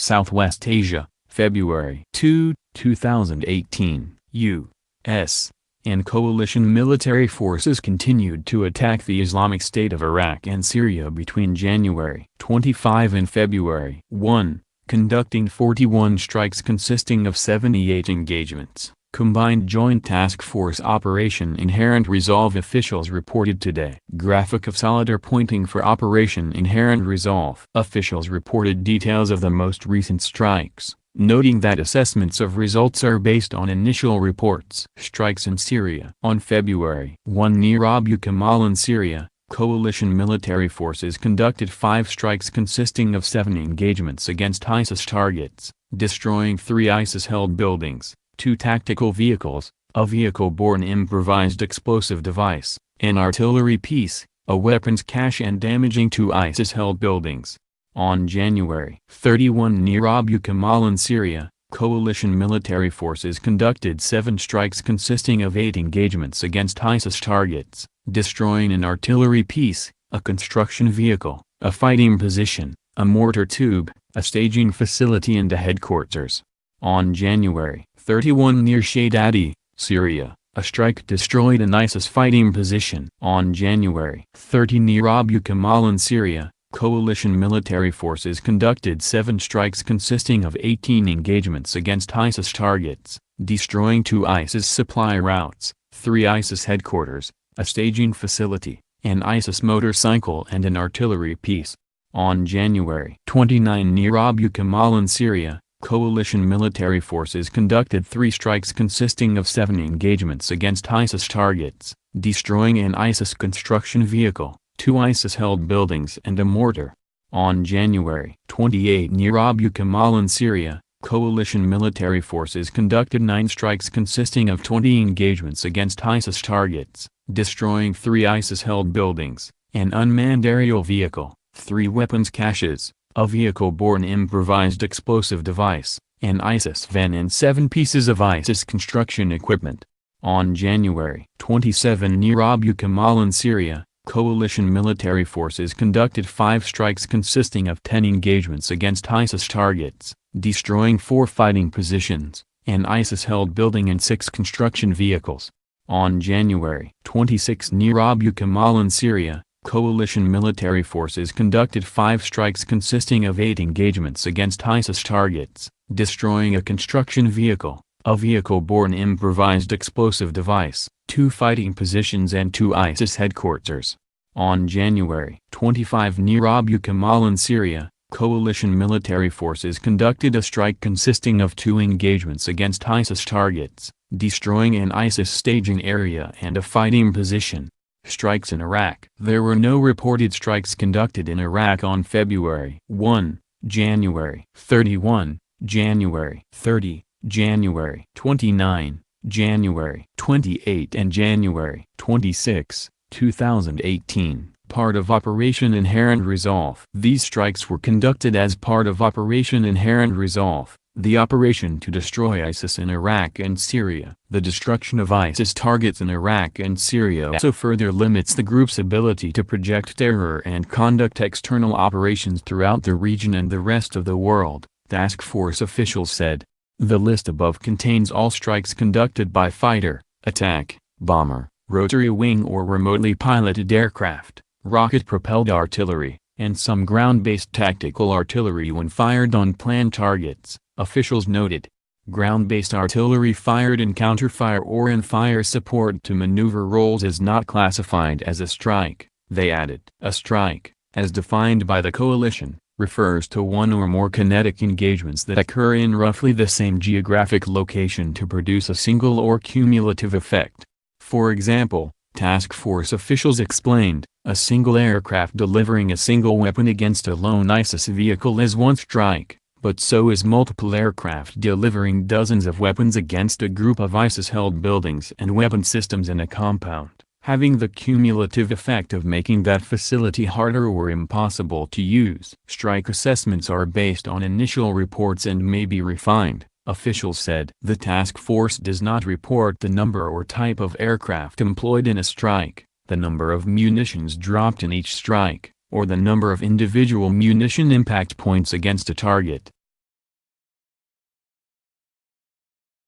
Southwest Asia, February 2, 2018. U.S. and coalition military forces continued to attack the Islamic State of Iraq and Syria between January 25 and February 1, conducting 41 strikes consisting of 78 engagements. Combined Joint Task Force Operation Inherent Resolve officials reported today. Graphic of Solidar pointing for Operation Inherent Resolve. Officials reported details of the most recent strikes, noting that assessments of results are based on initial reports. Strikes in Syria. On February 1 near Abu Kamal in Syria, coalition military forces conducted 5 strikes consisting of 7 engagements against ISIS targets, destroying 3 ISIS-held buildings, 2 tactical vehicles, a vehicle-borne improvised explosive device, an artillery piece, a weapons cache and damaging 2 ISIS-held buildings. On January 31 near Abu Kamal in Syria, coalition military forces conducted 7 strikes consisting of 8 engagements against ISIS targets, destroying an artillery piece, a construction vehicle, a fighting position, a mortar tube, a staging facility and a headquarters. On January 31 near Shaydadi, Syria, a strike destroyed an ISIS fighting position. On January 30 near Abu Kamal in Syria, coalition military forces conducted 7 strikes consisting of 18 engagements against ISIS targets, destroying 2 ISIS supply routes, 3 ISIS headquarters, a staging facility, an ISIS motorcycle and an artillery piece. On January 29 near Abu Kamal in Syria, coalition military forces conducted 3 strikes consisting of 7 engagements against ISIS targets, destroying an ISIS construction vehicle, 2 ISIS-held buildings and a mortar. On January 28 near Abu Kamal in Syria, coalition military forces conducted 9 strikes consisting of 20 engagements against ISIS targets, destroying 3 ISIS-held buildings, an unmanned aerial vehicle, 3 weapons caches, a vehicle-borne improvised explosive device, an ISIS van and 7 pieces of ISIS construction equipment. On January 27 near Abu Kamal in Syria, coalition military forces conducted 5 strikes consisting of 10 engagements against ISIS targets, destroying 4 fighting positions, an ISIS-held building and 6 construction vehicles. On January 26 near Abu Kamal in Syria, coalition military forces conducted 5 strikes consisting of 8 engagements against ISIS targets, destroying a construction vehicle, a vehicle-borne improvised explosive device, 2 fighting positions and 2 ISIS headquarters. On January 25 near Abu Kamal in Syria, coalition military forces conducted a strike consisting of 2 engagements against ISIS targets, destroying an ISIS staging area and a fighting position. Strikes in Iraq. There were no reported strikes conducted in Iraq on February 1, January 31, January 30, January 29, January 28 and January 26, 2018, part of Operation Inherent Resolve. These strikes were conducted as part of Operation Inherent Resolve, the operation to destroy ISIS in Iraq and Syria. The destruction of ISIS targets in Iraq and Syria also further limits the group's ability to project terror and conduct external operations throughout the region and the rest of the world, task force officials said. The list above contains all strikes conducted by fighter, attack, bomber, rotary wing or remotely piloted aircraft, rocket-propelled artillery, and some ground-based tactical artillery when fired on planned targets, officials noted. Ground-based artillery fired in counterfire or in fire support to maneuver roles is not classified as a strike, they added. A strike, as defined by the coalition, refers to one or more kinetic engagements that occur in roughly the same geographic location to produce a single or cumulative effect. For example, task force officials explained, a single aircraft delivering a single weapon against a lone ISIS vehicle is one strike, but so is multiple aircraft delivering dozens of weapons against a group of ISIS-held buildings and weapon systems in a compound, having the cumulative effect of making that facility harder or impossible to use. Strike assessments are based on initial reports and may be refined, officials said. The task force does not report the number or type of aircraft employed in a strike, the number of munitions dropped in each strike, or the number of individual munition impact points against a target.